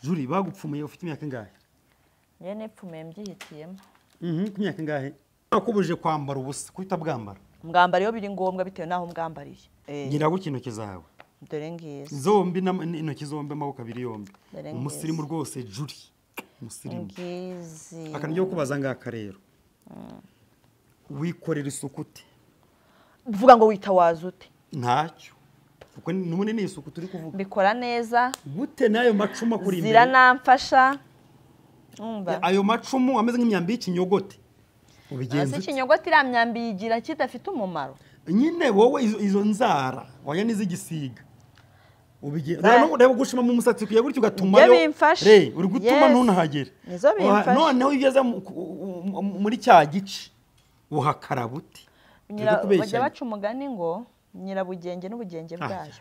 Juri bagupfumuye ufite imyaka ingahe? Njye nepfumiye mbyihitiyemo. Ku myaka ingahe? Nakubuje kwambara ubusa kuita bwambara. Mbwambara iyo biri ngombwa bitewe naho mbwambariye. Ngira guki intoki zawe. Dore ngize. Zombi intoki zombi amaboko abiri yombi. Umusirimu rwose Juri. Umusirimu. Ngize. Akanijye kubaza ngaka rero. Wikorera isuku ute? Vuga ngo witawaza ute? Ntacyo. Kuko numune ni isuku turi kuvuga. Mbikora neza. Gute nayo macuma kuri imbere. Zira namfasha. Umva. Ayo macumu ameze nk'imyambi y'kinyogote. Ubigenza. Ase kinyogote ira myambi yigira kidafite umumaro. Nyine wowe izo nzara waya nizigisiga. Ubigenza. Rero gushima mu musatsi kuye gutyo gatuma yo. Uri gutuma ntunahagere. Nizo bimfasha. Noneho igeze muri cya gici. Uhakarabuti. Bajya baca umugani ngo nyirabugenge n'ubugenge bwayo.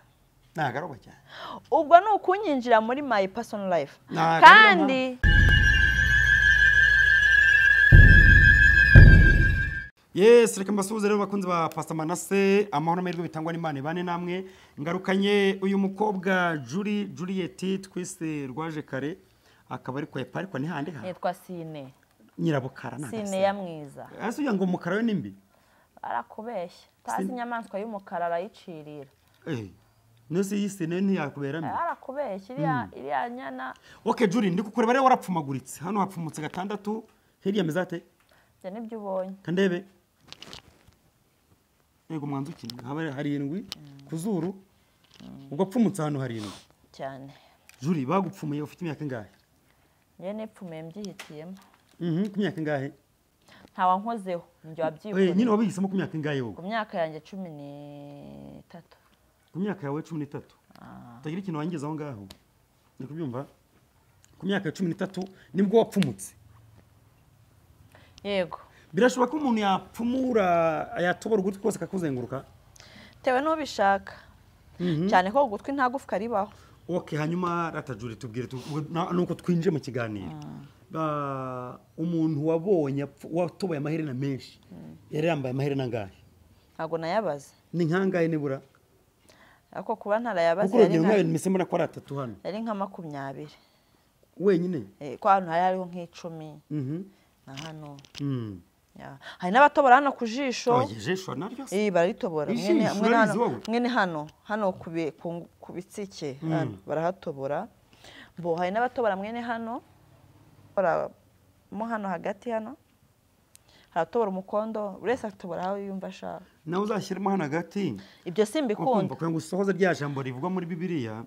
Nagaroba cyane. Ubwo ni ukunyinjira muri my personal life. Kandi Yes, reka mbasuhuze rero bakunzi ba Pastor Manase, amahoro n'amahirwe bitangwa n'Imana bane namwe. Ngarukanye uyu mukobwa Juliet twise rwaje kare akaba ari ko yaparikwa ni hande ha. Nitwa Sine. Nyirabukara na. Sine ya mwiza. Ase uya ngo mukara we nimbi. Arakubeshya. Tazi inyamaswa y'umukara arayicirira. Nose yisine ntiyakuberamo. Arakubeshya iriya nyana. Okay Juri ndi kukureba rero warapfumaguritse. Hano hapfumutse gatandatu. Heriya mezate. Je nibyo ubonye. Kandebe. Ego mwanzuki hari indwi kuzuru. Ubwo pfumutse hano hari indwi. Cyane. Juri bagupfumuye ufite imyaka ingahe? Je nepfumiye mbyihitiyemo. Ku myaka ingahe? Ntawa nkozeho njye wabyikora. Nyine wabihisemo ku myaka ingahe wowe? Ku myaka yanjye 13. Ku myaka yawe 13. Utagira ikintu wangiza aho ngaho. Ni kubyumva? Ku myaka ya 13 nibwo wapfumutse. Yego. Birashoboka ko umuntu yapfumura yatobora ugutwi kose kakuzenguruka? Tewe n'ubishaka. Cyane ko ugutwi nta gufwa ribaho. Okay, hanyuma ratajuri tubwire nuko twinje mu kiganiro. Umuntu wabonye watoboye amaherena menshi. Yari yambaye amaherena ngahe? Ntago nayabaze. Ni nkangahe nibura? Ako kuba ntarayabaze yari nka misemo na kwa 3 hano. Yari nka 20. Wenyine? Kwa hano hariho nk'icumi. Na hano. Hari n'abatobora hano ku jisho. Jisho naryo? Baritobora. Mwene hano kubitsike barahatobora. Bo hari n'abatobora mwene hano. Mo hano hagati hano. Haratobora umukondo, urese atobora aho yumva ashaka. Nawe uzashyiramo hano hagati. Ibyo simbikunda. Kuko ngo usohoze rya jambo rivugwa muri Bibiliya.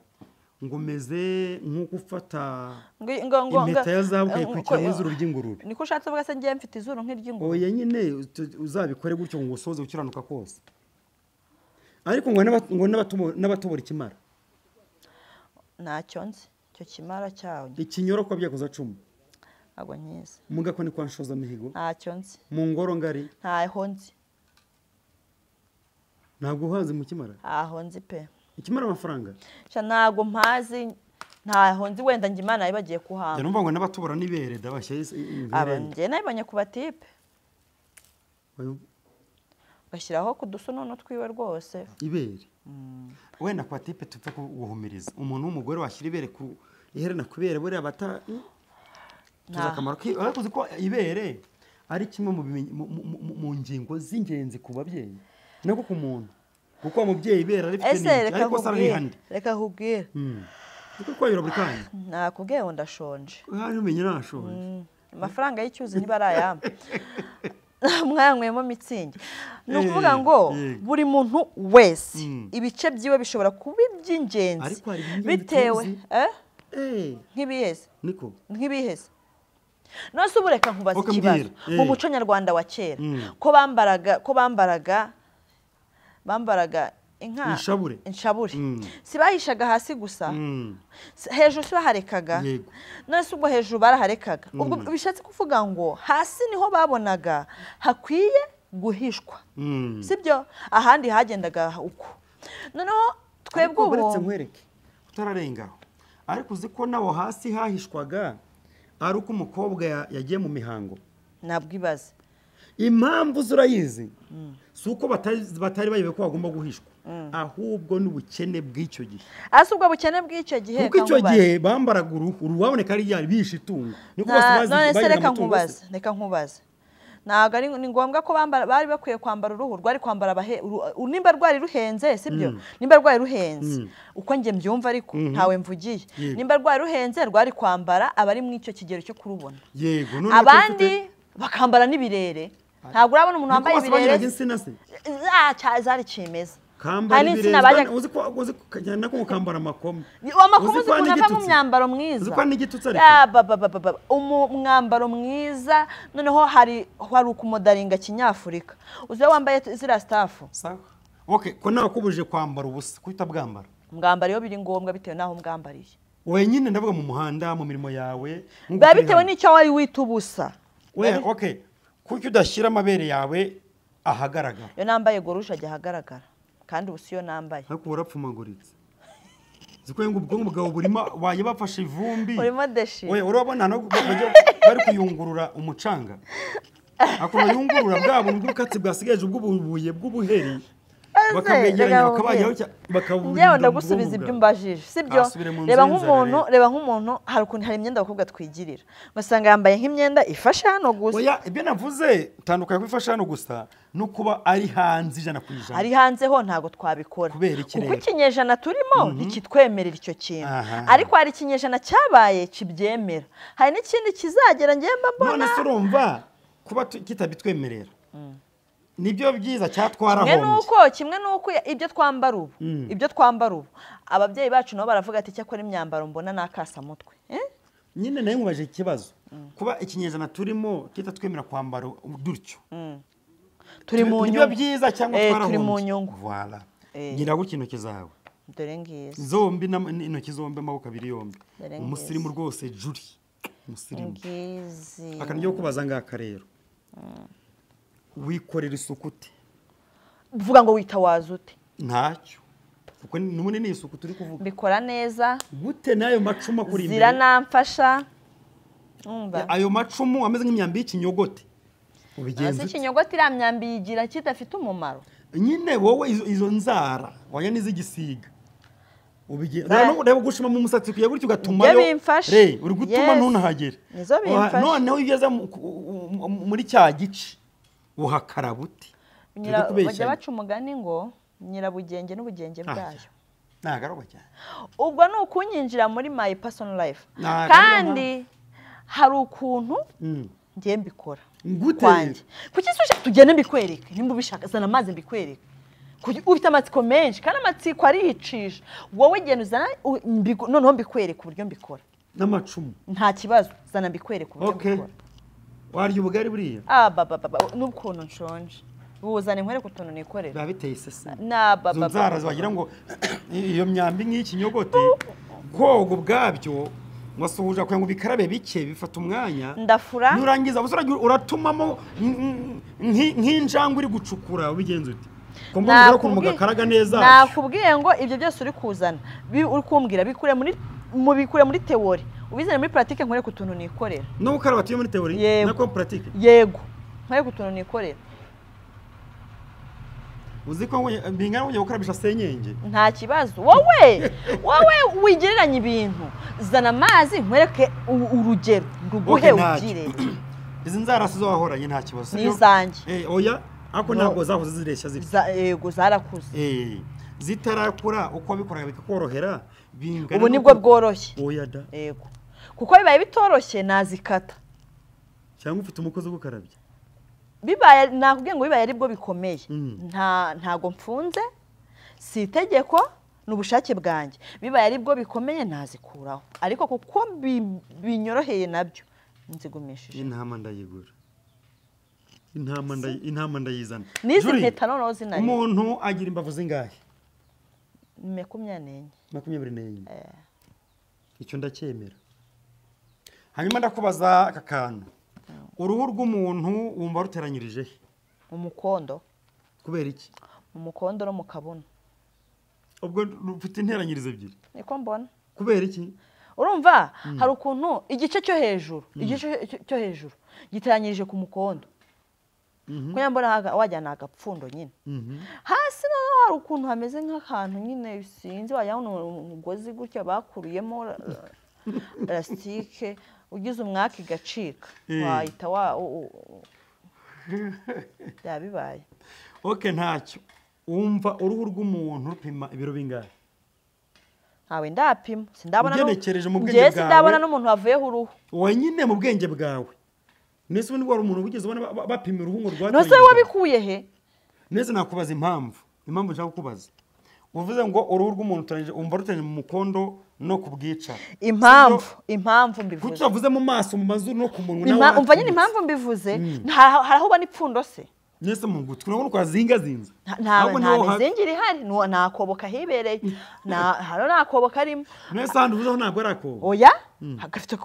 Ngo meze nkuko ufata impeta ya zahabu ukayikwikira mu izuru ry'ingurube. Niko ushatse vuga se ngiye mfite izuru nk'iry'ingurube. Oya nyine uzabikore gutyo ngo usoze ukiranuka kose. Ariko ngo n'abatobora ikimara. Ntacyo nzi cyo kimara cyawo. Ikinyoro kwa byakoza 10. Agwa nyiza. Mugako ni kwa nshoza mihigo. Ntacyo nzi. Mu ngoro ngari. Ntaho nzi. Ntabwo uhaze mu kimara. Aho nzi pe. Ikimara amafaranga. Ntago mpazi ntaho nzi wenda njye Imana yabagiye kuhanga. Je numva ngo n'abatobora nibere dabashye abanje nabibanye ku batipe. Bashyiraho kudusonono twiwe rwose. Ibere. Wenda kwa tipe tupfe guhumiriza. Umuntu w'umugore washyira ibere ku iherena kubere buri abata tuzakamaro ariko ko ibere ari kimwe mu ngingo z'ingenzi ku babyeyi nako ku muntu. Kuko umubyeyi ibera rifite nini ariko sari handi. Reka kubwira. Kuko kwayura buri kanya. Nakubwiye ngo ndashonje. Hari umenye nashonje. Amafaranga y'icyuzi ntibarayamba. Mwanywemo mitsingi. No kuvuga ngo buri muntu wese ibice byiwe bishobora kuba iby'ingenzi bitewe nk'ibiheze. Niko. Nk'ibiheze. Nose ubureka nkubaza ikibazo mu muco nyarwanda wa kera ko bambaraga inka inshabure sibahishaga hasi gusa hejuru sibaharekaga nose ubwo hejuru baraharekaga ubwo bishatse kuvuga ngo hasi niho babonaga hakwiye guhishwa sibyo ahandi hagendaga uko noneho twebwe ubu nkwereke utararengaho ariko uzi ko nawo hasi hahishwaga ari uko umukobwa yagiye mu mihango nabwibaze impamvu zurayizi suko batari bayibe ko bagomba guhishwa ahubwo n'ubukene bw'icyo gihe ase ubwo bukene bw'icyo gihe kuko icyo gihe bambaraga uruhu waboneka ari ryari bishe itungo none se reka nkubaze ntabwo ari ni ngombwa ko bari bakwiye kwambara uruhu rwari kwambara nimba rwari ruhenze sibyo nimba rwari ruhenze uko njye mbyumva ariko ntawe mvugiye nimba rwari ruhenze rwari kwambara abari mu icyo kigero cyo kurubona yego abandi bakambara n'ibirere ntabwo urabona umuntu wambaye ibirere zari kimeza kambara ibirere uzi ko kajyana ko ukambara amakoma amakomo uzi ko nava mu myambaro mwiza uzi ko n'igitutsi ariko umwambaro mwiza noneho hari ukumodaringa kinyafurika uzi wambaye zira staff okay ko nawe kubuje kwambara ubusa kuita bwambara mwambara iyo biri ngombwa bitewe naho mwambariye wenyine ndavuga mu muhanda mu mirimo yawe bitewe n'icyo wari wita ubusa okay kuki udashyira amabere yawe ahagaragara yo nambaye gorusha ajya ahagaragara kandi ubusiyo nambaye ariko urapfumaguritse ziko ngo ubwo umugabo burima waye bafashe ivumbi urimo deshi urabona no bari kuyungurura umucanga akoma yungurura bwabo ngurukatsi bwasigaje ubw'ububuye bw'ubuheri bakabyegeranya bakabura njyewe ndagusubiza ibyo mbajije sibyo reba nk'umuntu hari imyenda abakobwa twigirira ugasanga yambaye nk'imyenda ifashe hano gusa oya ibyo navuze tandukanye ko ifashe hano gusa no kuba ari hanze ijana ku ijana ari hanze ho ntago twabikora kuko ikinyejana turimo ntikitwemerera icyo kintu ariko hari ikinyejana cyabaye kibyemera hari n'ikindi kizagera ngemba mbona none se urumva kuba kitabitwemerera nibyo byiza cyatwarahombye kimwe nuko ibyo twambara ubu ababyeyi bacu nabo baravuga ati cyakora imyambaro mbona nakasa mutwe nyine nayo nkubaje ikibazo kuba ikinyejana turimo kitatwemera kwambara dutyo turi mu nyungu nibyo byiza cyangwa twarahombye turi mu nyungu voilà ngira gutya intoki zawe dore ngizi zombi intoki zombi amaboko abiri yombi umusirimu rwose juri umusirimu akanijyo kubaza ngaka rero wikorera isuku ute uvuga ngo witawaza ute ntacyo kuko numune ni isuku turi kuvuga bikora neza gute nayo macumu kuri imbere zira namfasha ayo macumu ameze nk'imyambi y'ikinyogote ubigenza ikinyogote ira myambi yigira kidafite umumaro nyine wowe izo nzara waya n'izigisiga ubigenza rero gushima mu musatsi kuya gutyo ugatuma yo uri gutuma ntunahagere noneho ugeze muri cya gice uhakarabuti bajya baca umugani ngo nyirabugenge n'ubugenge bwayo nagaroba cyane ubwo ni ukunyinjira muri my personal life kandi hari ukuntu ngiye mbikora kwanjye kuki se tugende mbikwereke nimba ubishaka zana amazi mbikwereke ufite amatsiko menshi kandi amatsiko ariyicisha wowe genda uzana noneho mbikwereke uburyo mbikora n'amacumu nta kibazo zana mbikwereke uburyo mbikora warya ubugari buriya n'ukuntu nshonje buzane nkwereke utuntu nikorera biba biteye isese izo nzara wagira ngo iyo myambi nk'ikinyogote koga ubwabyo wasuhuje kugira ngo bikarabe bike bifata umwanya ndafura nurangiza uratumamo nk'injangwe uri gucukura ubigenza ute kumbona rero ukuntu mugakaraga neza nakubwiye ngo ibyo byose uri kuzana uri kumbwira bikure muri teori ubizane muri pratique nkwereke utuntu nikorera no gukaraba tuye muri teori nako pratique yego nkwereke utuntu nikorera uziko bingana ujye gukarabisha senyenge nta kibazo wowe wigereranya ibintu zana amazi nkwereke urugero ruguhe ugire izi nzara sizo wahoranye nta kibazo nizanjye oya ako ntabwo zahoze zireshya zitya yego zarakuze zitarakura uko bikoraga bikakorohera bingana ubu nibwo bworoshye oya da yego kuko bibaye bitoroshye nazikata cyangwa ufite umukozi wo gukarabya bibaye nakubwiye ngo bibaye aribwo bikomeye ntago mfunze si itegeko n'ubushake bwanjye bibaye aribwo bikomeye nazikuraho ariko kuko binyoroheye nabyo nzigumishije intama ndayigura intama ndayizana nizi mpeta noneho zinari umuntu agira imbavu zingahe 24 icyo ndacyemera hanyuma ndakubaza aka kantu uruhu rw'umuntu wumva ruteranyirije umukondo kubera iki umukondo no mu kabuno ubwo rufite interanyirizo ebyiri niko mbona kubera iki urumva hari ukuntu igice cyo hejuru giteranyirije ku mukondo ko yambona wajyana agapfundo nyine hasi naho hari ukuntu hameze nk'akantu nyine sinzi wajyana umugozi gutya bakuruyemo elastique ugize umwaka igacika wahita yabibaye. Okay, ntacyo wumva uruhu rw'umuntu rupima ibiro bingahe? Ntawe ndapima sindabona ugenekereje mu bwenge bwawe sindabona n'umuntu wavuyeho uruhu wenyine mu bwenge bwawe. Nese ubundi wari umuntu wigeze ubona bapima uruhu ngo rwatoye? Nose wabikuye he? Nese nakubaza impamvu nshaka kukubaza. Uvuze ngo uruhu rw'umuntu turanje umva rutanye mu mukondo no kubwica. Impamvu mbivuze. Kuki wavuze mu maso mu mazuru no ku munwa nawe? Umva nyine impamvu mbivuze haraho bani pfundo se. Nese mu gutwi urabona ko azingazinze. Nta zingiri hari nakoboka hibereye. Haro nakoboka arimo. Nese handi uvuze ntabwo arako. Oya? Hagafite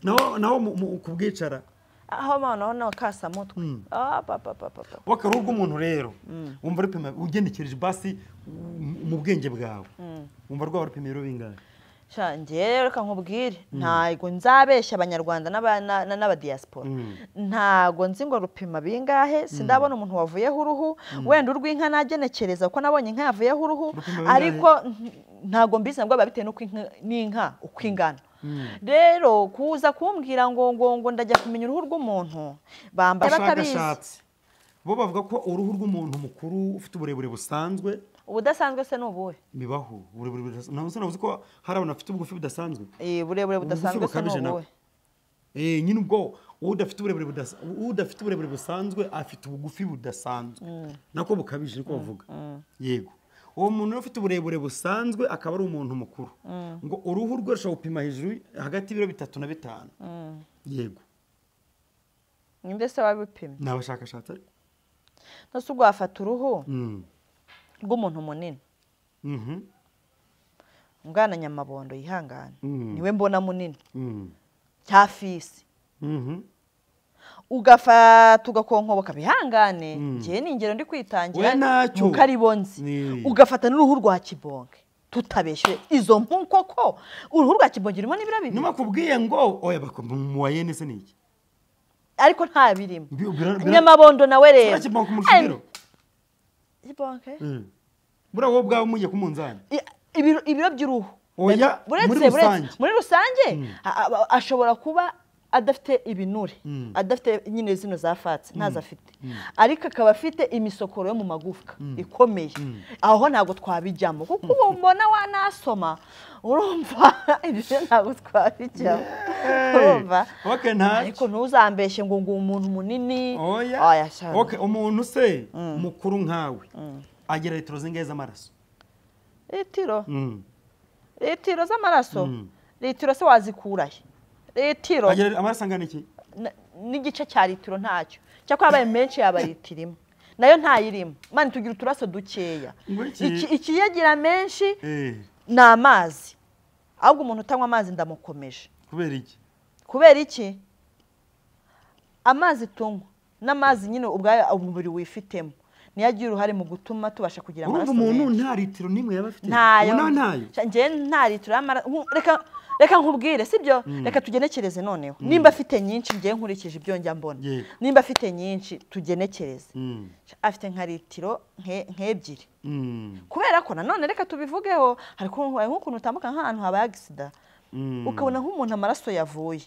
naho kubwicara. Aho mana no kasa mutwe. Wakaruhu rw'umuntu rero. Umva rupima ugenekereje basi mu bwenge bwawe. Umva rwa rupima ibiro bingahe? Ngiye reka nkubwire ntago nzabeshya abanyarwanda n'aba diaspora ntago nzi ngo rupima bingahe sindabona umuntu wavuyeho uruhu wenda urw'inka nagenekereza uko nabonye inka yavuyeho uruhu ariko ntago mbizi ngo babitewe nuko n'inka uko ingana rero kuza kumbwira ngo ndajya kumenya uruhu rw'umuntu bambaye batabizi bo bavuga ko uruhu rw'umuntu mukuru ufite uburebure busanzwe ubudasanzwe se nubuhe bibaho uburebure navuze ko hari abantu bafite ubugufi budasanzwe uburebure budasanzwe se nubuhe nyine ubwo udafite uburebure busanzwe afite ubugufi budasanzwe nako bukabije niko bavuga yego uwo muntu ufite uburebure busanzwe akaba ari umuntu mukuru ngo uruhu rwe rushobora gupima hejuru hagati y'ibiro 3 na 5 yego ninde se wabipima n'abashakashatsi ariko nose ubwo afata uruhu rw'umuntu munini Mwana Nyamabondo yihangana niwe mbona munini cyafisi ugafata ugakonkoboka bihangane ngiye n'ingero ndi kwitangira mukaribonzi ugafata n'uruhu rwa kibonke tutabeshe izo mpu koko uruhu rwa kibonke rimo n'ibira bibi nimakubwiye ngo oya bamuwaye nese niki ariko nta birimo Nyamabondo nawe rero kibonke bura wowe bwawe mujye kumunzana ibiro by'uruhu oya muri rusange ashobora kuba adafite ibinure adafite nyine zino zafatse ntaza afite ariko akaba afite imisokoro yo mu magufwa ikomeye aho ntago twabijyamo kuko ubona wanasoma urumva ibyo ntago twabijyamo urumva ariko ntuzambeshye ngo umuntu munini oya okay umuntu se mukuru nkawe agira litiro zingahe z'amaraso litiro z'amaraso litiro se wazikurahe litiro agira amaraso angana iki n'igice cya litiro ntacyo cyakora abaye menshi yaba litiro imwe nayo ntayirimo mani tugira uturaso dukeya ikiyagira menshi ni amazi ahubwo umuntu utanywa amazi ndamukomeje kubera iki amazi tunywa n'amazi nyine ubwayo umubiri wifitemo niyo agira uruhare mu gutuma tubasha kugira amaraso menshi umuntu nta litiro nimwe yaba afite ntayo njye nta litiro y'amaraso reka nkubwire sibyo reka tugenekereze noneho nimba afite nyinshi ngiye nkurikije ibyo njya mbona nimba afite nyinshi tugenekereze afite nka litiro nk'ebyiri kubera ko nanone reka tubivugeho hari nk'ukuntu utambuka nk'ahantu habaye agisida ukabona nk'umuntu amaraso yavuye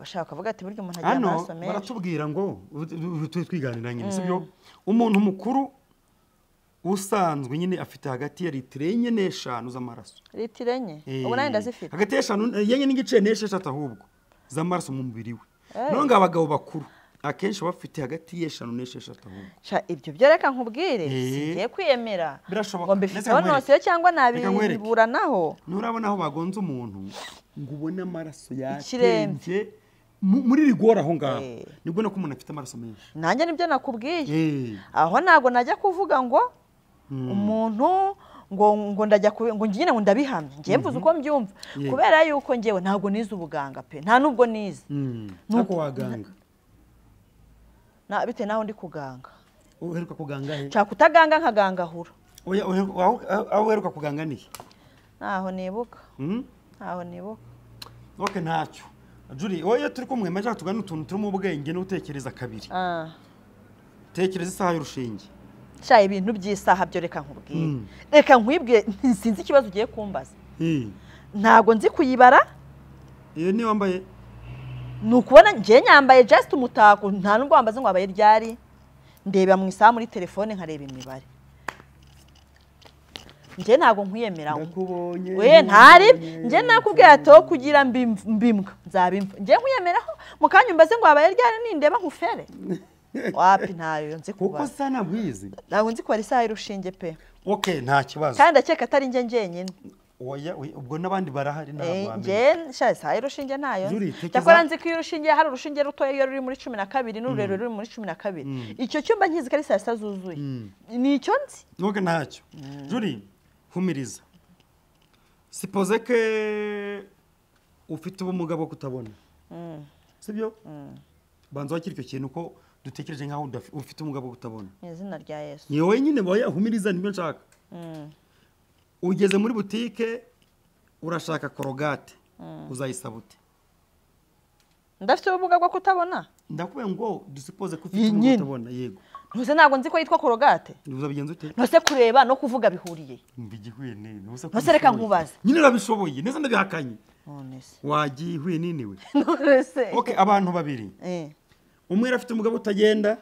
shaka avuga ati buryo umuntu agira amaraso menshi baratubwira ngo twiganira nyine sibyo umuntu mukuru usanzwe nyine afite hagati ya litiro 4 n'eshanu z'amaraso litiro 4 ubu nandi ndazifite hagati ya 5 yenye n'igice n'esheshatu ahubwo z'amaraso mu mubiri we none abagabo bakuru akenshi bafite hagati ya 5 n'esheshatu ahubwo ibyo byo reka nkubwire singiye kwiyemera ngo mbifite nose cyangwa nabiburanaho nurabona aho bagonze umuntu ngo ubone amaraso yatemvye muri rigora aho ngaho nibwo nako umuntu afite amaraso menshi nanjye nibyo nakubwiye aho nago najya kuvuga ngo umuntu ngo ndajya ngo ngine ngo ndabihamye ngiye mvuze uko mbyumva kubera yuko ngewe ntago nize ubuganga pe nta nubwo nize nuko waganga na bite naho ndi kuganga uheruka kuganga he cha kutaganga nkagangahura oya aho uheruka kuganga ni naho nibuka naho nibuka okay ntacyo Juri oya turi kumwe maje tugana utuntu turi mu bwenge no utekereza kabiri tekereza isaha y'urushinge sha ibintu by'isaha byo reka nkubwiye reka nkwibwe sinzi ikibazo ugiye kumbaza ntago nzi kuyibara iyo ni wambaye nukubona ngiye nyambaye just umutako nta nubwo wambaze ngo abaye ryari ndeba mu isaha muri telefone nkareba imibare nje ntago nkwiyemeraho we ntari nje nakubwiye ato kugira mbimbwa nzabimva nje nkwiyemeraho mukanya mbaze ngo abaye ryari nindeba nkufere wapi ntayo nzi kuba kuko sana bwizi ntago nzi kuba isaha y'urushinge pe okay nta kibazo kandi akeka atari nje njenyine oya ubwo nabandi barahari ntabwo nje sha isaha y'urushinge ntayo cyakora nzi ko y'urushinge hari urushinge rutoya iyo ruri muri 12 n'ururero ruri muri 12 icyo cyumba nkizi kari saa zuzuye ni icyo nzi nuko ntacyo Juri humiriza suppose que ufite ubumuga bwo kutabona sibyo banza wakiri icyo kintu ko dutekereje nkaho ufite ubumuga bwo kutabona izina rya Yesu ni wowe nyine boya humiriza nibyo nshaka ugeze muri butike urashaka korogate uzayisaba ute ndafite ubumuga bwo kutabona ndakubwiye ngo dusuppose ko ufite ubumuga bwo kutabona yego ntuse ntago nzi ko yitwa korogate uzabigenza ute ntuse kureba no kuvuga bihuriye mbigihuye nene ntuse reka nkubaza nyine urabishoboye neza ndabihakanye none se wagihuye nini we none se okay abantu babiri umwe afite umugabo utagenda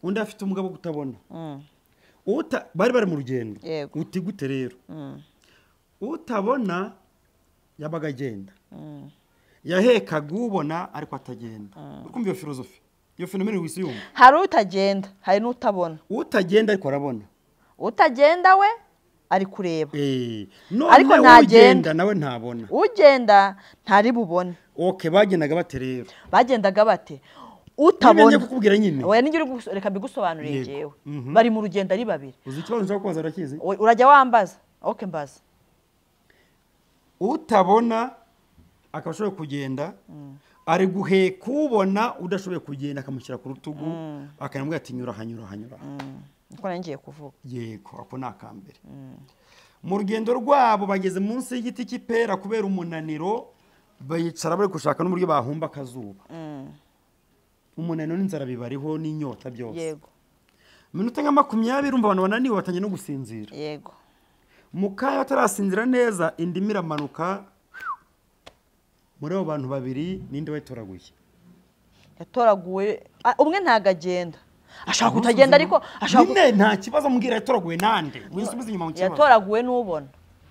undi afite umugabo kutabona bari mu rugendo uti gute rero utabona yabaga agenda yahekaga ubona ariko atagenda ukumva iyo filozofi iyo fenomene wisi yumva hari utagenda hari n'utabona utagenda ariko arabona utagenda we ari kureba ariko ntagenda nawe ntabona ugenda ntari bubone okay bagendaga bate rero bagendaga bate utabona ngiye kukubwira nyine oya ningira reka mbigusobanurire jewe bari mu rugendo ari babiri uzi ikibazo nshaka kubaza urakizi urajya wambaza okay mbaza utabona akabashoboye kugenda ari guheka ubona udashoboye kugenda akamushyira ku rutugu akanambwira ati nyura hanyura uko nangiye kuvuga yego ako nakambere mu rugendo rwabo bageze munsi y'igiti cy'ipera kubera umunaniro bayicara bari gushaka n'uburyo bahumba akazuba umunaniro n'inzara bibariho n'inyota byose yego minota nka 20 urumva abantu bananiwe batangiye no gusinzira yego mukaya batarasinzira neza indimi iramanuka muri abo bantu babiri ninde wayitoraguye yatoraguwe umwe ntagagenda ashaka kutagenda ariko ashaka nta kibazo mbwira yatoraguwe nande wisubiza inyuma mu kibazo yatoraguwe n'ubona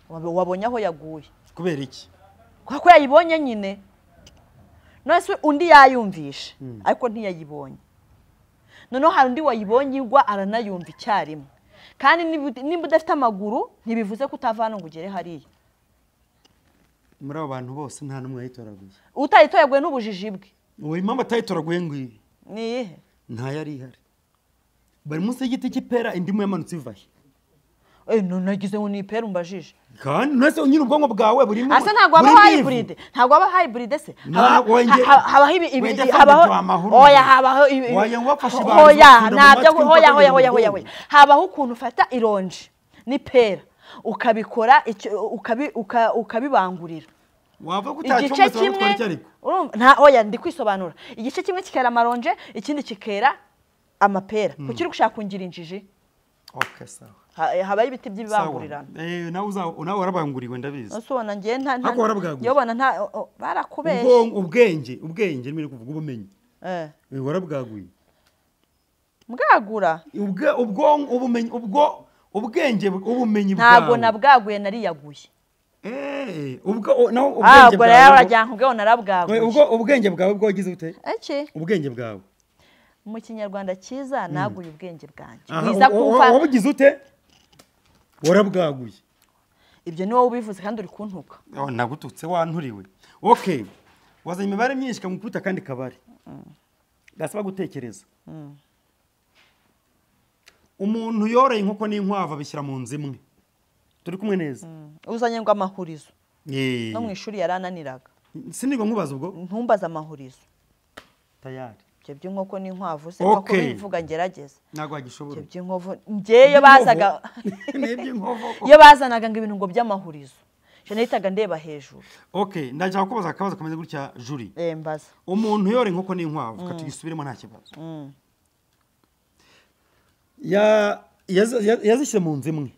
wabonye aho yaguye kubera iki kuko yayibonye nyine nose undi yayumvisha ariko ntiyayibonye noneho hari undi wayibonye igwa aranayumva icyarimwe kandi nimba udafite amaguru ntibivuze ko utavana ngo ugere hariya muri abo bantu bose nta numwe yayitoraguye utayitoraguye n'ubujiji bwe uwo impamvu atayitoraguye ngiyi ni iyihe nta yari ihari bari munsi y'igiti cy'ipera indimu yamanutse ivahe nagize ngo ni ipera umbajije kandi nese nyine ubwonko bwawe burimo asa ntabwo aba hybrid ntabwo aba hybrid se habaho oya habaho oya nabyo oya habaho ukuntu ufata ironji n'ipera ukabikora ukabibangurira wava kutacyo twari cyariko nta oya ndi kwisobanura igice kimwe kikera amaronje ikindi kikera amapera kuki uri gushaka kungira injiji okay sawa habaye ibiti by'ibibangurirana nawe warabanguriwe ndabizi usubona ngiye nta yobona nta barakubeshye ubwenge nimwe kuvuga ubumenyi warabwaguye mbwagura ubumenyi ubwenge ubumenyi bwawe ntabwo nabwaguye nariyaguye ubwo naho ubwenge bwawe rero urajya nkubwo narabwaguye ubwenge bwawe bwogize ute ubwenge bwawe mu kinyarwanda cyiza naguye ubwenge bwanjye biza kuva wabugize ute warabwaguye ibyo ni wowe ubivuze kandi uri kuntuka nagututse wanturiwe okay wazanye imibare myinshi kamukuta kandi kabare gasaba gutekereza umuntu yoreye inkoko n'inkwavu abishyira mu nzu imwe turi kumwe neza uzanye ngo amahurizo no mu ishuri yarananiraga sinigwa nkubaza ubwo ntumbaza amahurizo tayari ibyo inkoko n'inkwavu se ko bivuga ngerageza ntago agishobora ibyo inkovu ngeyo bazaga n'ibyo inkovu iyo bazanaga ngo ibintu ngo by'amahurizo je nahitaga ndeba hejuru. Okay, ndajya kubaza akabazo kameze gutya Juri. Mbaza. Umuntu yore inkoko n'inkwavu katugisubiremo nta kibazo. Yazishyize mu nzu imwe.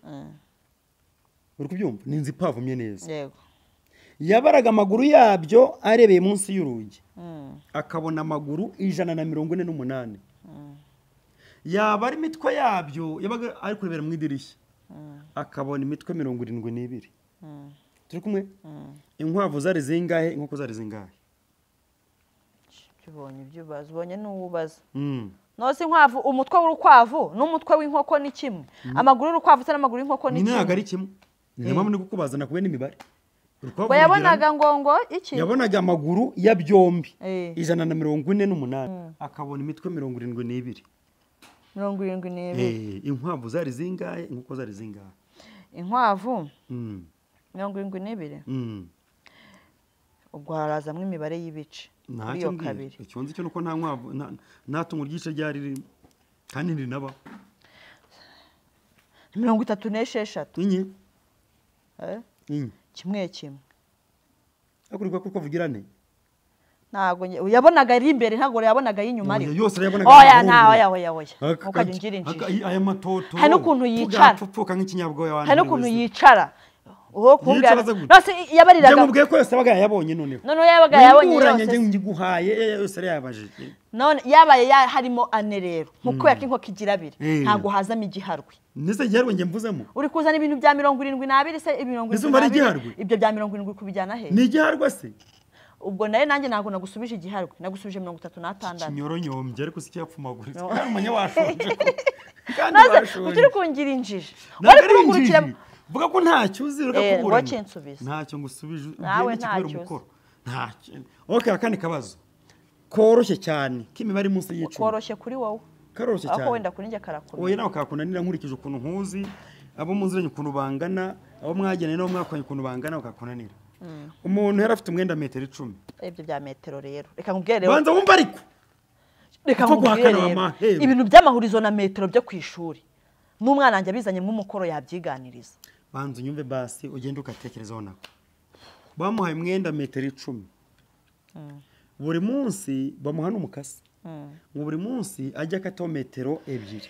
Uri kubyumva? Ni inzu ipavumye neza. Yego. Yabaraga amaguru yabyo arebeye munsi y'urugi. Akabona amaguru 148. Yaba ari imitwe yabyo yabaga ari kurebera mu idirishya. Akabona imitwe 72. Turi kumwe? Inkwavu zari zingahe, inkoko zari zingahe? Cyubonye ibyubazo, ubonye n'ububaza. Nose inkwavu, umutwe w'urukwavu n'umutwe w'inkoko ni kimwe. Amaguru y'urukwavu cyangwa amaguru y'inkoko ni kimwe. Ni nagari kimwe. Niyo muri kukubaza nakubye n'imibare. Ngo yabonaga ngo iki? Yabonaga amaguru ya byombi 148 akabona imitwe 72. 72. Inkwavu zari zingahe, inkoko zari zingahe? Inkwavu 72. Ubwo harazamwe imibare y'ibice. Iyo kabiri. Icyonzi cyo nuko nta nkwavu natunga ry'ice ryari riri kandi ndi naba 36. Inye. Kimwe kimwe. Akurikwa kuko vugirane. Ntago yabonaga ari imbere ntago yabonaga yinyuma ari. Yose yabonaga. Oya nta oya. Ukajingira injiji. Aya matoto. Hano kuntu yicara. Pfuka nk'ikinyabwo y'abandi. Hano kuntu yicara. Uho kumbwa. Nose yabariraga. Jamubwiye ko yose abaga yabonye noneho. None yabaga yabonye yose. Uranye ngiguhaye yose ari yabajije. None yabaye harimo ane rero. Nkuko yakinkoko kigira abiri. Ntago hazamo igiharwe. Nise igiharwe nge mvuzemo. Uri kuzana ibintu bya 72 se 72. Ibyo bya 70 kubijyana he? Ni igiharwe se. Ubwo naye nanjye ntago nagusubije igiharwe, nagusubije 36. Nyoronyombye ariko si cyapfumaguritse. Kandi umenye washonje ko. Kandi washonje. Utiri kungira injiji. Wari kurungurukira. Vuga ko ntacyo uzi rugakubura. Ntacyo ngusubije. Nawe ntacyo. Ntacyo. Okay, akandi kabazo. Koroshye cyane. Kimibari munsi y'icumi. Koroshye kuri wowe. Karoroshye cyane. Aho wenda kuri njye karakuru. Oye nawe kakunanira nkurikije ukuntu nkuzi, abo muziranye ukuntu bangana, abo mwagene no mwakwanye ukuntu bangana ukakunanira. Umuntu yari afite umwenda metero 10. Ibyo bya metero rero. Reka nkubwire rero. Banza wumva ariko. Reka nkubwire. Ibintu by'amahurizo na metero byo kwishuri. N'umwana wanjye abizanye nk'umukoro yabyiganiriza. Banza unyumve basi ugende ukatekerezaho nako. Bamuhaye umwenda metero 10. Buri munsi bamuha n'umukasi. Ngo buri munsi ajya akata metero 2.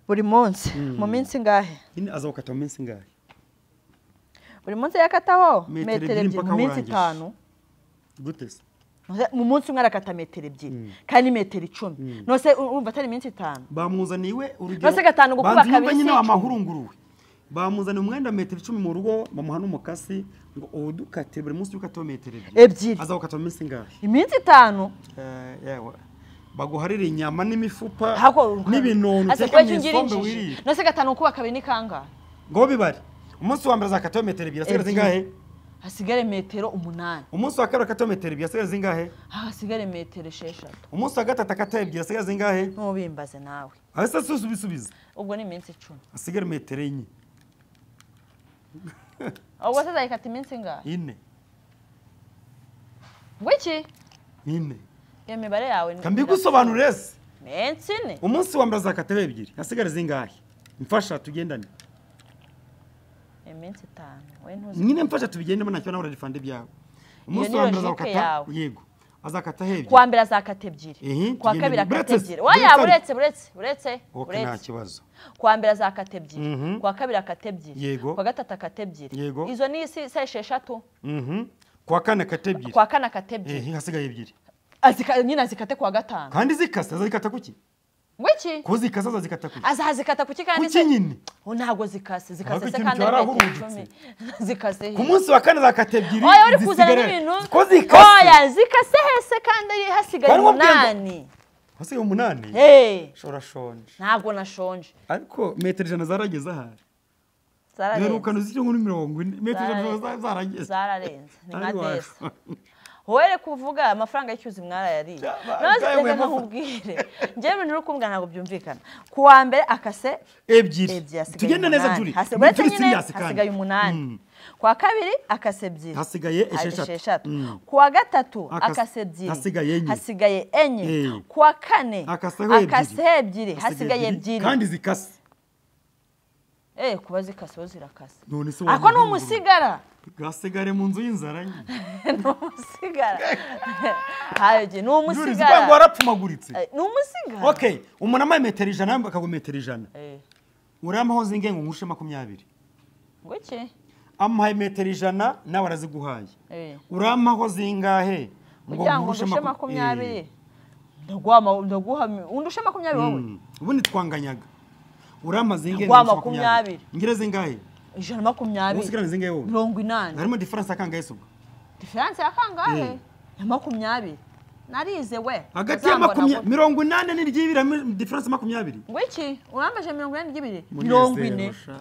Buri munsi mu minsi ngahe? Azokata mu minsi ngahe? Buri munsi yakataho metero 2 mu minsi 5. Gute se? Mu munsi umwe arakata metero 2 kandi metero 10. Nose urumva atari minsi 5. Bamuzaniwe urugero. Nose gatanu gukuba kabiri. Nyine amahurunguruwe. Bamuzaniye umwenda metero 10 mu rugo bamuha n'umukasi ngo udukate buri munsi ukata metero 2. Azokata mu minsi ngahe? Iminsi 5. Yewe. Baguharira inyama n'imifupa n'ibinono cyangwa n'isombe wirira. Nose gatanu kuba kabiri ni kanga. Ngo bibari. Umunsi wa mbere azakata metero 2 asigara zingahe? Hasigare metero 8. Umunsi wa kabiri akata metero 2 asigara zingahe? Hasigare metero 6. Umunsi wa gatatu akata 2 asigara zingahe? Ntubimbaze nawe. Asa susubisubiza. Ubwo ni iminsi 10. Asigara metero 4. Ubwo se zayikata iminsi ngahe? 4. Ngwiki? 4. Iyo mibare yawe ni. Kambi gusobanurira se. Mensi ne. Umunsi wa mbere azakata 2 asigara zingahe? Mfasha tugendane. Iminsi 5. We ntuzi. Nyine mfasha tubigendemo nacyo nawe urarifande byawe. Umunsi wa mbere azakata yego. Azakata 2. Kwa mbere azakata 2. Kwa kabiri akata 2. Waya uretse. Nta kibazo. Kwa mbere azakata 2. Kwa kabiri akata 2. Kwa gatatu akata 2. Izo ni se 6. Kwa kane akata 2. Kwa kane akata 2. Hasigaye 2. Nyina zikate kwa gatanu. Kandi zikase azikata kuki? Ngwiki? Ko zikase azikata kuki? Azazikata kuki kandi se? Kuki nyine? Ntago zikase se kandi 10. Zikase. Ku munsi wa kane zakata 2. Oya uri kuzana n'ibintu. Ko zikase. Oya zikase hese kandi hasigaye 8. Hasigaye 8? Shonje. Ntago nashonje. Ariko metero 100 zarageze ahari. Zararenze. Rero zicyo muri 40 metero 100 zarageze. Zararenze. Ni nka desa. Hoere kuvuga amafaranga y'icyuzi mwara yari. Nose nkubwire. Ngiye ibintu uri kumbwa ntago byumvikana. Kuwa mbere akase 2. Tugenda neza turi. Hasigaye 8. Kwa kabiri akase 2. Hasigaye 6. Kuwa gatatu akase 2. Hasigaye 4. Kuwa kane akase 2. Hasigaye 2. Kandi zikase. Kuba zikase zirakase. Ako ni umusigara. gasigare mu nzu y'inzara nyine ni umusigara haje ni umusigara Juri ngo warapfumaguritse ni umusigara okay umuntu amaye metero 100 bakago metero 100 uramaho zinge ngo ngushe 20 ngo iki amaye metero 100 nawe araziguhaye uramaho zingahe ngo ngushe 20 ndaguha undushe 20 wowe ubundi twanganyaga uramazinge ngwa 20 ngire zingahe 120 usigana zingahe wowe 80 harimo difference akangahe suba difference akangahe 20 narize we hagati ya 80 n'iryibira difference 20 ngo iki uramaje 82 40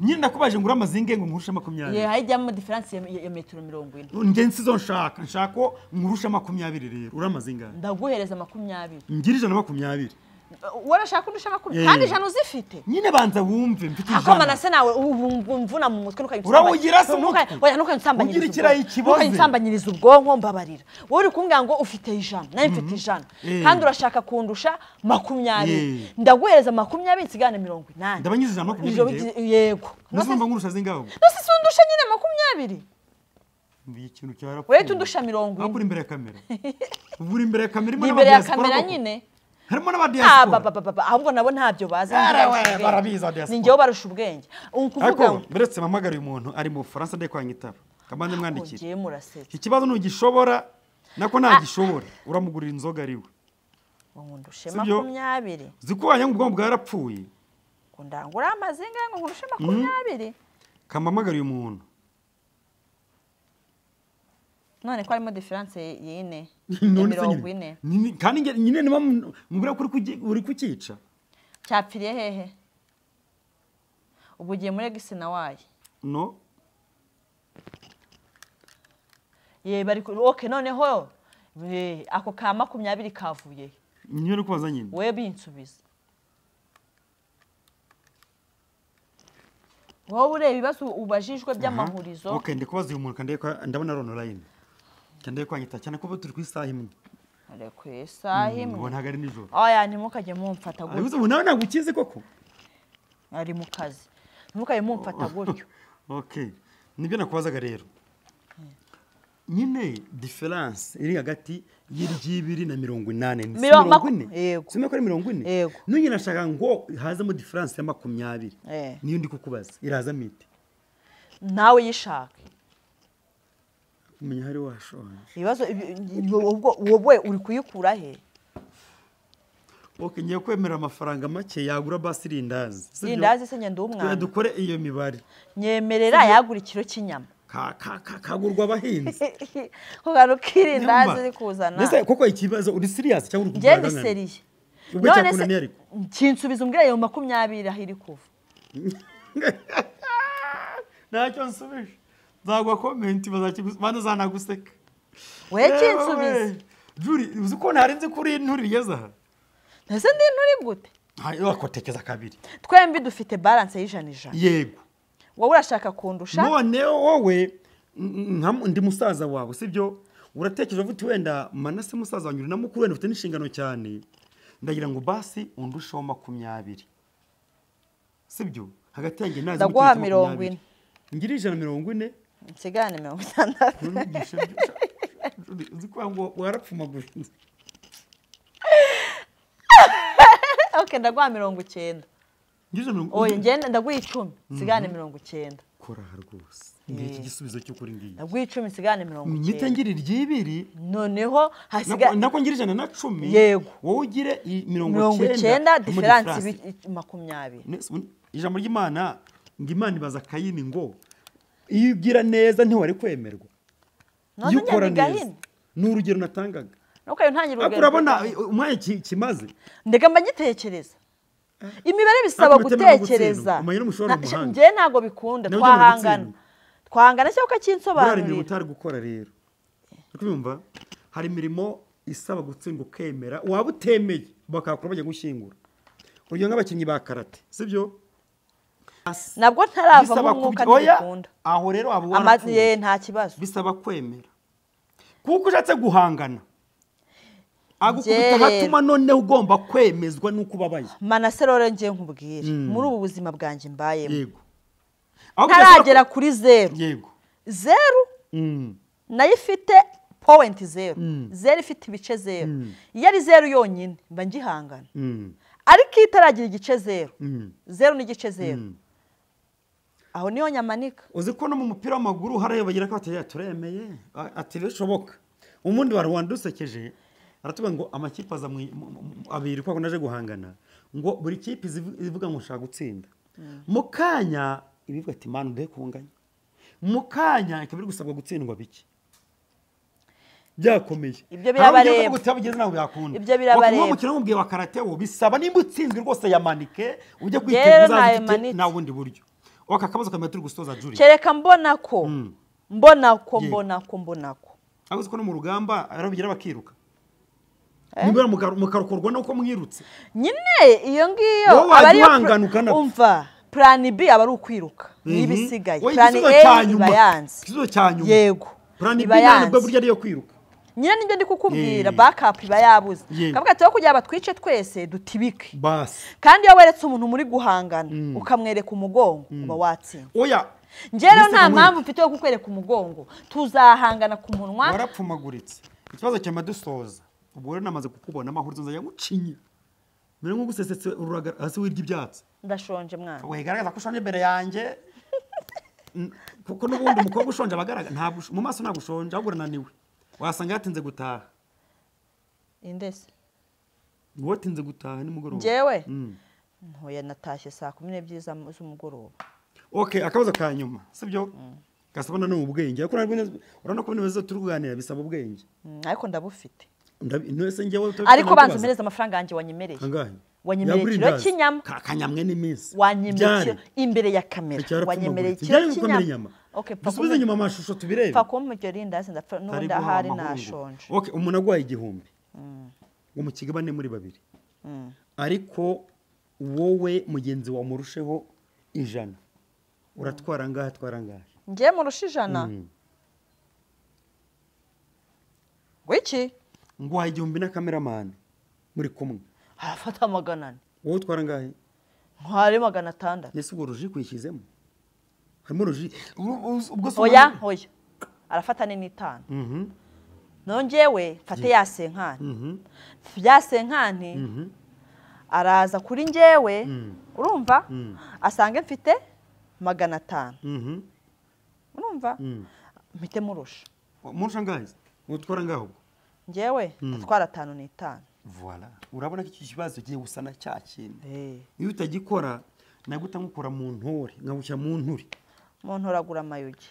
nyine ndakubaje ngo uramazinge ngo ngurusha 20 ye hajyamo difference ya metero 40 nge nsizo nshako ngurusha 20 rero uramazinga ndaguhereza 20 ngirije na 20 warashaka undusha 20 kandi jana uzifite nyine banza wumve mfite ijana akoma na se nawe umvuna mu mutwe urawugira se oya ntukanyitsambanyiriza ugira ikirayi kiboze ntukanyitsambanyiriza ubwonko mbabarira wowe uri kumbwira ngo ufite ijana nawe mfite ijana kandi urashaka kundusha 20 ndaguhereza 20 nsigane 80 ndabanyiza ijana 20 yego nuzumva ngurusha zingaho nose sundusha nyine 20 mbi ikintu cyara wewe tundusha 40 akuri imbere ya kamera uburi imbere ya kamera imbere ya kamera nyine harimo n'abadiaspora ahubwo nabo ntabyo bazi barabiza diaspora ninjyeho barusha ubwenge ukuvuga mberetse mamagara uyu muntu ari mu Faransa ndeye kwanyitaba kabande mwandikira ngiye murasetse ikibazo n'ugishobora nako ntagishobora uramugurira inzoga ariwe ngundushe 20 zikubanya ngo ubwonko bwarapfuye kundangura amazinga ngo ngundushe 20 kamamagara uyu muntu none ko arimo difference yine kandi nyine niba mubura kuri uri kukica cyapfiriye hehe ubugiye muri gisina waye no ye bari okay noneho ako ka 20 kavuye nyine uri kubaza nyine we binsubiza wowe ureba ibibazo ubajijwe by'amahurizo okay ndikubaza uyu muntu kandi ndabona online kandi kwanyita cyane ko turi ku isaha imwe ari ku isaha imwe ubona hagari nijoro oya ntimukajye mumfata gutyo abizo nawe nagukize koko ari mu kazi ntimukajye mumfata gutyo okay nibyo nakubazaga rero nyine difference iri hagati y'Iryibiri na 80 yego sime ko ari 40 yego nunye nashaka ngo hazamo difference ya 20 niyo ndi kukubaza iraza mite nawe yishaka umenya hari washonje ibibazo ubwo wowe uri kuyikura he okay ngiye kwemera amafaranga make yagura basi rindazi se nyende umwana dukore iyo mibare nyemerera yagura ikiro cy'inyama kagurwa abahinzi kugana ukirindazi uri kuzana nese koko ikibazo uri serious cyangwa uri kuvuga ngende seriye none se kinsubiza umbwira yo 20 aho iri kuva ntacyo nsubije nzagwa comment bazana guseka we kinsubiza Juri uzi ko narinze kuri nturi bigeza aha nese ndi nturi gute hayo akotekeza kabiri twembi dufite balance y'ijana yego wowe urashaka kundusha none wowe ndi musaza wawe sibyo uratekereje uvuti wenda Manase musaza wanyuri na mukuru wenda ufite n'inshingano cyane ndagira ngo basi undushaho 20 sibyo hagati yanjye nazi ndaguha 40 ngira 140 nsigane 60 uzikwa ngo warapfumagura okay ndaguha 90 oye ngenda ndaguha 10 nsigane 90 kora rwose ngiki gisubizo cyo kuri ngiyi ndaguha 10 nsigane 90 nyite ngira Iryibiri noneho hasiga nako ngira 110 yego wowe ugire 90 difference 20 ijambo ry'Imana ngimana ibaza Kayini ngo iyo ugira neza ntiwari kwemerwa iyo ukora neza n'urugero natangaga nuko ntangira urugero urabona umwanya kimaze ndeka mbagitekereza imibare bisaba gutekereza nje ntago bikunda twahangana cyangwa kinsobanurira bari utari gukora rero ukumva hari imirimo isaba gutsinda ukemera waba utemeye bakakora bajya gushyingura uryo nk'abakinnyi ba karate sibyo nabwo ntarava mu mwuka n'ikunda aho rero abo warapfuye nta kibazo bisaba kwemera kuko ushatse guhangana agukubita hatuma none ugomba kwemezwa nuko ubabaye Manase rero ngiye nkubwire muri ubu buzima bwanjye mbayemo yego ntaragera kuri 0 yego zeru nayo ifite point zeru zeru ifite ibice zeru iyo ari zeru yonyine mba ngihangana ariko iyo itaragira igice zeru zeru n'igice zeru aho niyo nyamanika. Uzi ko no mu mupira w'amaguru harayo bagira ko turemeye ati bishoboka. Umundi wari wandusekeje aratubwira ngo amakipe aza abiri kwa naje guhangana ngo buri kipe ivuga ngo nshaka gutsinda mukanya ibivuga ati manu de kunganya mukanya ikabiri gusabwa gutsindwa biki byakomeye ibyo birabareba gutabugeze naho byakunda ibyo birabareba umukino mubwiye wa karate wo bisaba nimba utsinzwe rwose ya manike ujye kwiteguza na bundi buryo waka kabazo kamwe turi gusoza juri kereka mbona ko aguze ko no mu rugamba arabigira bakiruka nibwo mukarukorwa nuko mwirutse nyine iyo ngiyo abari umva plan B aba ari ukwiruka nibisigaye plan A ibayanze kizo cyanyuma yego plan B nabwo burya ariyo kwiruka nyine nibyo ndi kukubwira backup iba yabuze kavuga ati kugira batwice twese dutibike basi kandi iyo weretse umuntu muri guhangana ukamwereka umugongo uba watsinze oya njyewe nta mpamvu mfite yo kukwereka umugongo tuzahangana ku munwa warapfumaguritse ikibazo cyamadusoza ubwo rero namaze kukubona amahurizo nzajya gucinya mbere nko gusesetse ururaga hasi wirya ibyatsi ndashonje mwana we garagaza ko ushonje imbere yanjye kuko n'ubundi umukobwa ushonje abagaragara ntabwo mu maso ntabwo ushonje ahubwo urananiwe wasanga yatinze gutaha indese ngo tinze gutaha nimugoroba njyewe ntoya natashye saa 12 z'umugoroba. Okay, akabazo ka nyuma sibyo gasabana no ubwenge ariko urabona ko nibazo turuganira bisaba ubwenge ariko ndabufite ntwese njyewe ariko banze umereza amafaranga yanjye wanyemereye angahe wanyemereye kilo cy'inyama kanyamwe n'iminsi wanyemereye imbere ya kamera wanyemereye kilo cy'inyama. Okay, dusubize nyuma amashusho tubirebe fa ko mugeri ndaze ndapfa n'ubundi ahari nashonje. Okay, umuntu agwaye igihumbi ngo mukigabane muri babiri ariko wowe mugenzi wa murusheho 100 uratwara ngaha twara ngaha ngiye murusha 100 gwiki ngwaye igihumbi na cameraman muri kumwe afata 400 wowe twara ngahe ntware 600 yesi ubwo ruji kwishizemo harimo ruji ubwo oya arafata ni 5 nongewe fate yasenkani yasenkani araza kuri ngewe urumva asange mfite 500 urumva mpite murusha ngahe utwara ngaho ngewe atwara 5 n'itanu. Voilà urabona ko iki kibazo giye gusana cyakindi iyo utagikora naguta nkukora mu ntore nkabusha mu nturi muntu uragura amayugi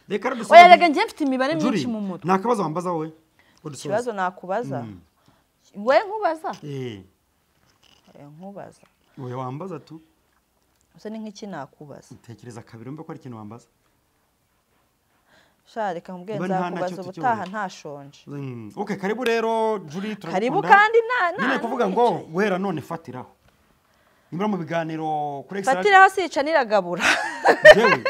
oya rega ngiye mfite imibare myinshi mu mutwe nakabazo wambaza wowe ikibazo nakubaza we nkubaza nkubaza we wambaza tu use ni nk'iki nakubaza utekereza kabiri mbe ko ari ikintu wambaza sha reka nkubwenza kubaza ubutaha ntashonje. Okay, karibu rero Juri turakunda karibu kandi none kuvuga ngo guhera none fatiraho nimbara mu biganiro kuri Extra fatiraho sica niragabura jewe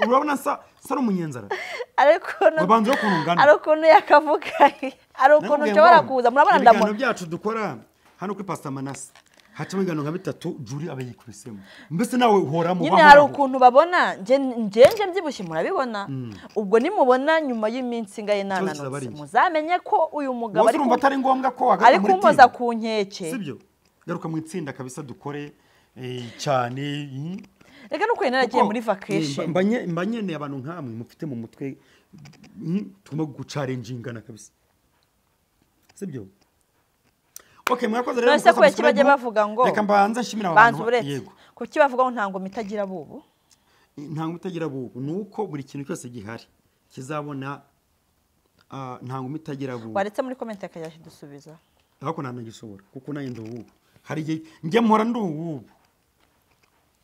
urabona sa n'umunyenzara ariko babanze kunungana ariko yakavuga ariko nshobora kuza murabona ndamubona byacu dukora hano kuri Pastor Manase hacamo ingano nka 3 Juri abayikurisemo mbese nawe uhora mu nyine hari ukuntu babona nje mbyibushye murabibona ubwo nimubona nyuma y'iminsi ngaye nananutse muzamenye ko uyu mugabo ari kumva atari ngombwa ko ari kumpoza ku nkeke sibyo garuka mu itsinda kabisa dukore cyane reka nuko naragiye muri vacation mbanyene abantu nkamwe mufite mu mutwe tuma gucarenjingana kabisa sibyo. Okay, mwakoze rero nose ko kibaje bavuga ngo reka mbanza nshimira abantu yego ko kibavuga ngo ntango mitagira bubu ntango mitagira bubu nuko buri kintu cyose gihari kizabona ntango mitagira bubu waretse muri comment akayaje dusubiza ahako nanagishobora kuko nayo ndubu hari nge mpora ndubu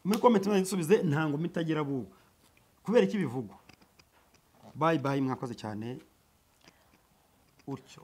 muri comment nasubize ntango mitagira bubu kubera iki bivugwa bye bye mwakoze cyane utyo